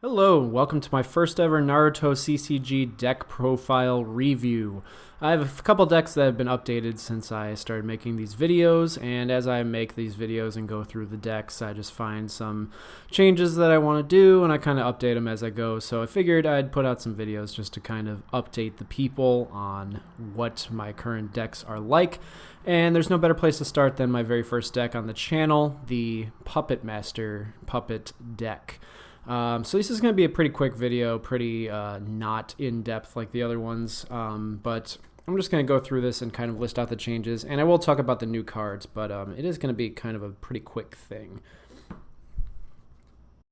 Hello, welcome to my first ever Naruto CCG deck profile review. I have a couple decks that have been updated since I started making these videos, and as I make these videos and go through the decks, I just find some changes that I want to do, and I kind of update them as I go. So I figured I'd put out some videos just to kind of update the people on what my current decks are like. And there's no better place to start than my very first deck on the channel, the Puppet Master Puppet deck. So this is going to be a pretty quick video, pretty not in-depth like the other ones, but I'm just going to go through this and kind of list out the changes, and I will talk about the new cards, but it is going to be kind of a pretty quick thing.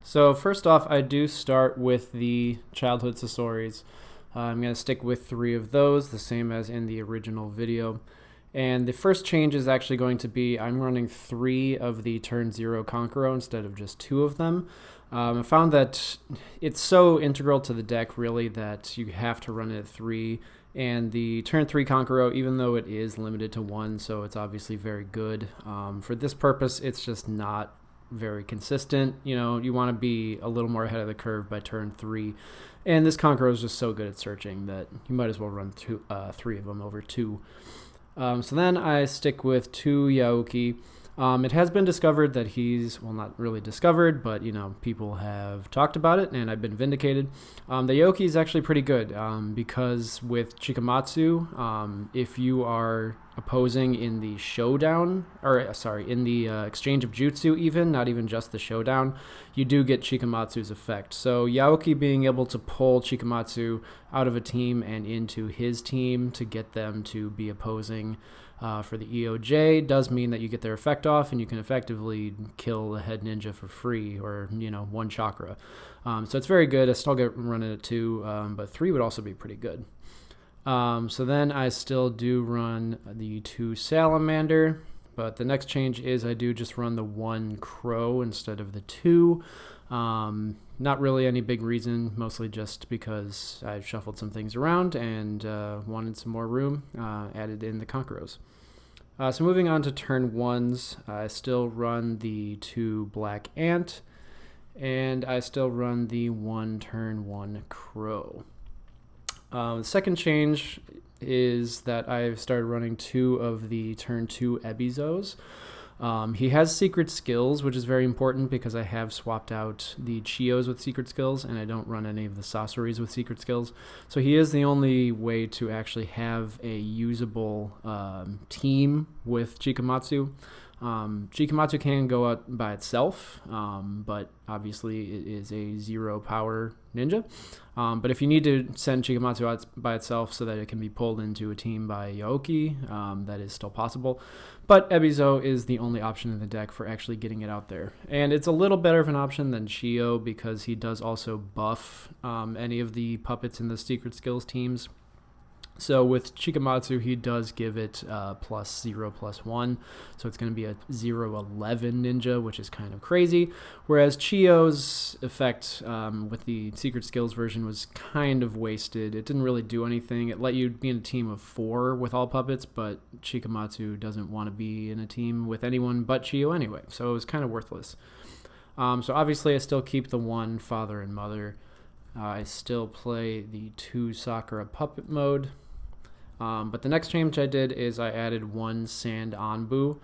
So first off, I do start with the childhood Sasoris. I'm going to stick with 3 of those, the same as in the original video. And the first change is actually going to be I'm running 3 of the turn 0 Kankuro instead of just 2 of them. I found that it's so integral to the deck, really, that you have to run it at 3. And the turn 3 Kankuro, even though it is limited to 1, so it's obviously very good, for this purpose, it's just not very consistent. You know, you want to be a little more ahead of the curve by turn 3. And this Kankuro is just so good at searching that you might as well run 3 of them over 2. So then I stick with 2 Yaoki. It has been discovered that he's, well, not really discovered, but, you know, people have talked about it, and I've been vindicated. The Yaoki is actually pretty good, because with Chikamatsu, if you are opposing in the showdown, or sorry, in the exchange of jutsu even, not even just the showdown, you do get Chikamatsu's effect. So Yaoki being able to pull Chikamatsu out of a team and into his team to get them to be opposing for the EOJ does mean that you get their effect off and you can effectively kill the head ninja for free, or, you know, 1 chakra. So it's very good. I still get running at 2, but 3 would also be pretty good. So then I still do run the 2 Salamander, but the next change is I do just run the 1 Crow instead of the 2. Not really any big reason, mostly just because I shuffled some things around and wanted some more room, added in the Kankuros. So moving on to turn 1s, I still run the 2 Black Ant, and I still run the 1 turn 1 Crow. The second change is that I've started running 2 of the turn 2 Ebizos. He has secret skills, which is very important because I have swapped out the Chiyos with secret skills, and I don't run any of the Sasoris with secret skills. So he is the only way to actually have a usable team with Chikamatsu. Chikamatsu can go out by itself, but obviously it is a 0 power ninja. But if you need to send Chikamatsu out by itself so that it can be pulled into a team by Yaoki, that is still possible. But Ebizo is the only option in the deck for actually getting it out there. And it's a little better of an option than Chiyo because he does also buff any of the puppets in the secret skills teams. So with Chikamatsu, he does give it +0/+1, so it's going to be a 0/11 ninja, which is kind of crazy. Whereas Chiyo's effect with the secret skills version was kind of wasted. It didn't really do anything. It let you be in a team of 4 with all puppets, but Chikamatsu doesn't want to be in a team with anyone but Chiyo anyway, so it was kind of worthless. So obviously I still keep the 1 father and mother. I still play the 2 Sakura puppet mode. But the next change I did is I added 1 Sand Anbu.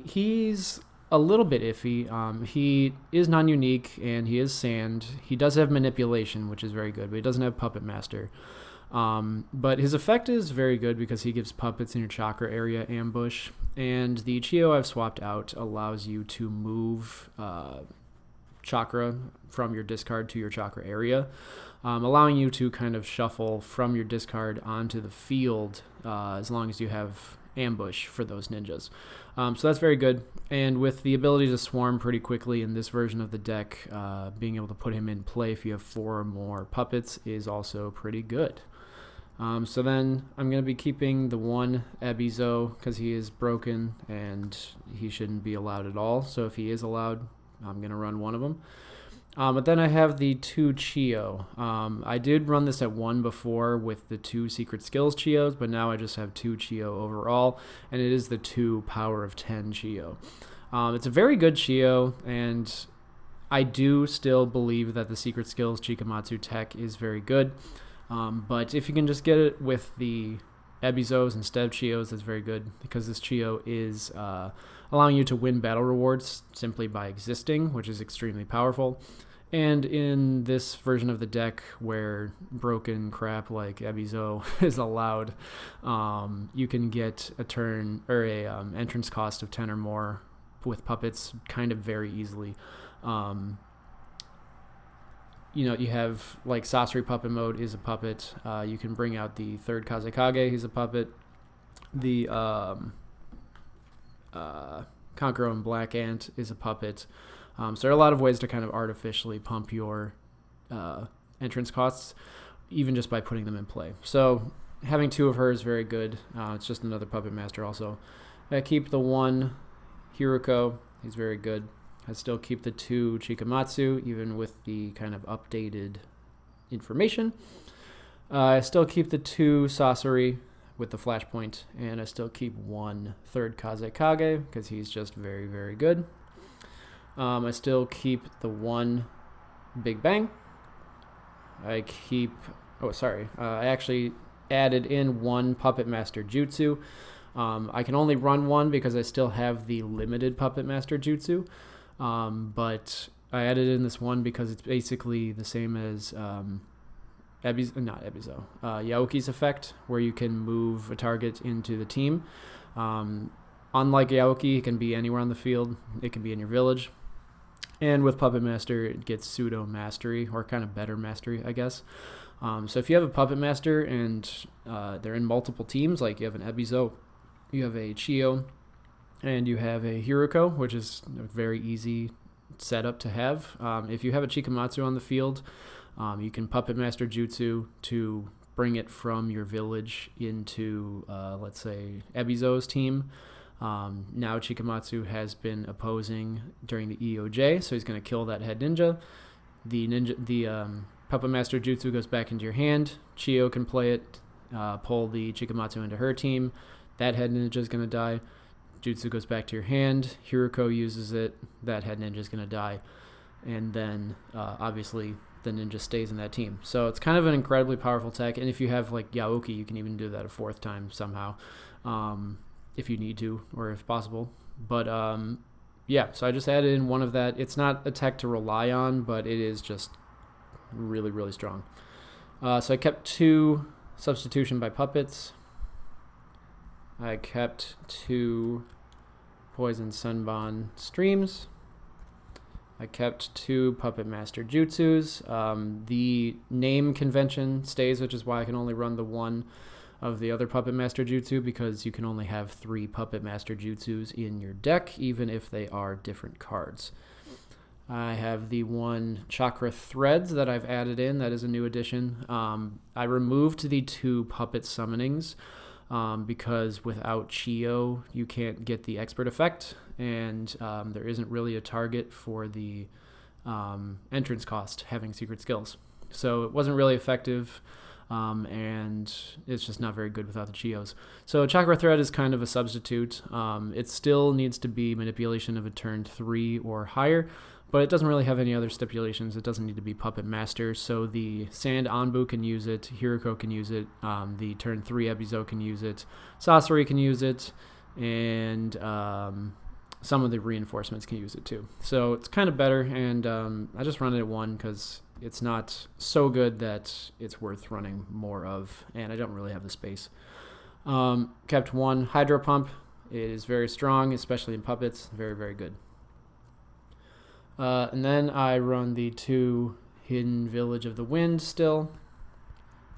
He's a little bit iffy. He is non-unique and he is sand. He does have manipulation, which is very good, but he doesn't have Puppet Master. But his effect is very good because he gives puppets in your chakra area ambush. And the Chiyo I've swapped out allows you to move chakra from your discard to your chakra area, allowing you to kind of shuffle from your discard onto the field as long as you have ambush for those ninjas. So that's very good. And with the ability to swarm pretty quickly in this version of the deck, being able to put him in play if you have 4 or more puppets is also pretty good. So then I'm going to be keeping the 1 Ebizo because he is broken and he shouldn't be allowed at all. So if he is allowed, I'm going to run 1 of them. But then I have the 2 Chiyo. I did run this at 1 before with the 2 secret skills Chiyos, but now I just have 2 Chiyo overall, and it is the 2 power of 10 Chiyo. It's a very good Chiyo, and I do still believe that the Secret Skills Chikamatsu tech is very good, but if you can just get it with the Ebizos instead of Chiyos, that's very good, because this Chiyo is allowing you to win battle rewards simply by existing, which is extremely powerful. And in this version of the deck where broken crap like Ebizo is allowed, you can get a turn or a entrance cost of 10 or more with puppets kind of very easily. You have like Sasori puppet mode is a puppet. You can bring out the third Kazekage, he's a puppet. The Kankuro and Black Ant is a puppet. So there are a lot of ways to kind of artificially pump your entrance costs, even just by putting them in play. So having 2 of her is very good. It's just another Puppet Master also. I keep the 1 Hiruko. He's very good. I still keep the 2 Chikamatsu, even with the kind of updated information. I still keep the 2 Sasori with the flashpoint, and I still keep 1 third Kazekage because he's just very, very good. I still keep the 1 Big Bang. I actually added in 1 Puppet Master Jutsu. I can only run 1 because I still have the limited Puppet Master Jutsu. But I added in this 1 because it's basically the same as Yaoki's effect, where you can move a target into the team. Unlike Yaoki, it can be anywhere on the field. It can be in your village. And with Puppet Master, it gets pseudo mastery, or kind of better mastery, I guess. So if you have a Puppet Master and they're in multiple teams, like you have an Ebizo, you have a Chiyo, and you have a Hiruko, which is a very easy setup to have. If you have a Chikamatsu on the field, you can Puppet Master Jutsu to bring it from your village into, let's say, Ebizo's team. Now Chikamatsu has been opposing during the EOJ, so he's going to kill that head ninja. The Puppet Master Jutsu goes back into your hand. Chiyo can play it, pull the Chikamatsu into her team. That head ninja is going to die. Jutsu goes back to your hand. Hiruko uses it. That head ninja is going to die. And then, obviously, the ninja stays in that team. So it's kind of an incredibly powerful tech. And if you have, like, Yaoki, you can even do that a 4th time somehow, if you need to or if possible. But, yeah, so I just added in 1 of that. It's not a tech to rely on, but it is just really, really strong. So I kept 2 Substitution by Puppets. I kept 2 Poison Senbon streams. I kept 2 Puppet Master Jutsus. The name convention stays, which is why I can only run the 1 of the other Puppet Master Jutsu, because you can only have 3 Puppet Master Jutsus in your deck, even if they are different cards. I have the 1 Chakra Threads that I've added in. That is a new addition. I removed the 2 Puppet Summonings, because without Chiyo, you can't get the expert effect, and there isn't really a target for the entrance cost having secret skills. So it wasn't really effective, and it's just not very good without the Chiyos. So Chakra Thread is kind of a substitute. It still needs to be manipulation of a turn 3 or higher, but it doesn't really have any other stipulations. It doesn't need to be Puppet Master, so the Sand Anbu can use it, Hiruko can use it, the turn 3 Ebizo can use it, Sasori can use it, and some of the reinforcements can use it too. So it's kind of better, and I just run it at 1 because it's not so good that it's worth running more of, and I don't really have the space. Kept 1 Hydro Pump. It is very strong, especially in puppets. Very, very good. And then I run the 2 Hidden Village of the Wind still.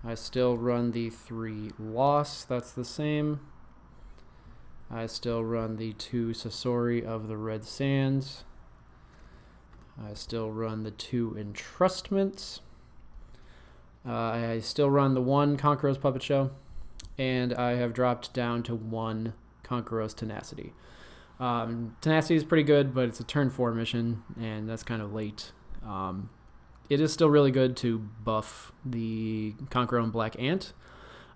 I still run the 3 Loss. That's the same. I still run the 2 Sasori of the Red Sands. I still run the 2 Entrustments. I still run the 1 Kankuro's Puppet Show. And I have dropped down to 1 Kankuro's Tenacity. Tenacity is pretty good, but it's a turn 4 mission, and that's kind of late. It is still really good to buff the Kankuro and Black Ant,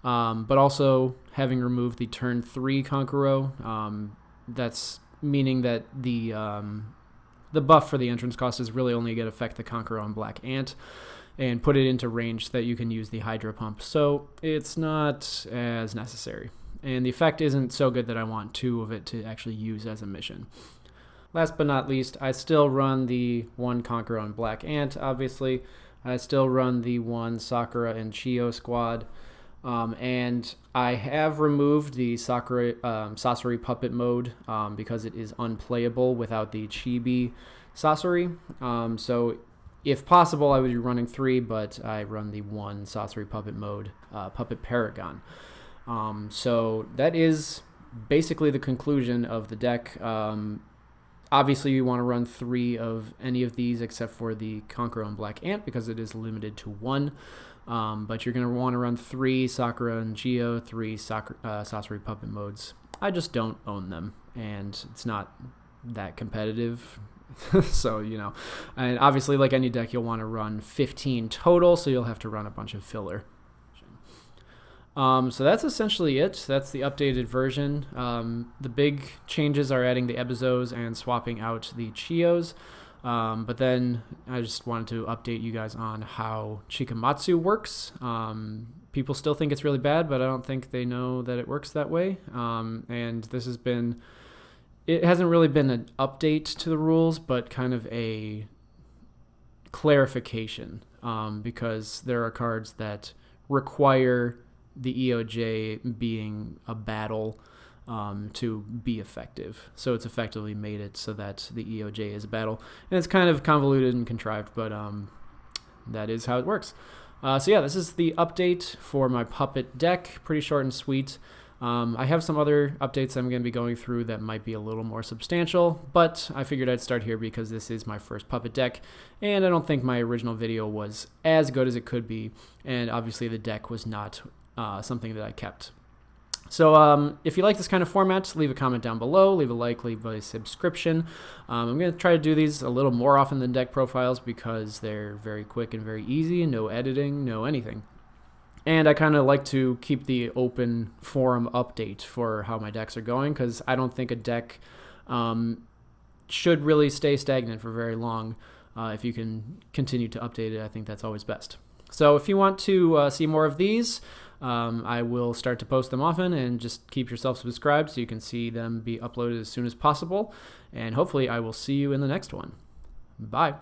but also having removed the turn 3 Kankuro, that's meaning that the the buff for the entrance cost is really only going to affect the Kankuro and Black Ant and put it into range that you can use the Hydro Pump. So it's not as necessary. And the effect isn't so good that I want 2 of it to actually use as a mission. Last but not least, I still run the 1 Kankuro and Black Ant, obviously. I still run the 1 Sakura and Chiyo squad. And I have removed the Sasori puppet mode because it is unplayable without the Chibi Sasori. So if possible, I would be running 3, but I run the 1 Sasori puppet mode, Puppet Paragon. So that is basically the conclusion of the deck. Obviously, you want to run 3 of any of these except for the Kankuro and Black Ant because it is limited to 1. But you're going to want to run 3 Sakura and Chiyo, 3 Sasori puppet modes. I just don't own them, and it's not that competitive. So, and obviously, like any deck, you'll want to run 15 total, so you'll have to run a bunch of filler. So that's essentially it. That's the updated version. The big changes are adding the Ebizos and swapping out the Chiyos. But then I just wanted to update you guys on how Chikamatsu works. People still think it's really bad, but I don't think they know that it works that way. And this it hasn't really been an update to the rules, but kind of a clarification, because there are cards that require the EOJ being a battle to be effective. So it's effectively made it so that the EOJ is a battle. And it's kind of convoluted and contrived, but that is how it works. So yeah, this is the update for my Puppet deck. Pretty short and sweet. I have some other updates I'm going to be going through that might be a little more substantial, but I figured I'd start here because this is my first Puppet deck, and I don't think my original video was as good as it could be, and obviously the deck was not something that I kept. So if you like this kind of format, leave a comment down below, leave a like, leave a subscription. I'm going to try to do these a little more often than deck profiles because they're very quick and very easy, no editing, no anything. And I kind of like to keep the open forum update for how my decks are going because I don't think a deck should really stay stagnant for very long. If you can continue to update it, I think that's always best. So if you want to see more of these, I will start to post them often, and just keep yourself subscribed so you can see them be uploaded as soon as possible. And hopefully I will see you in the next one. Bye.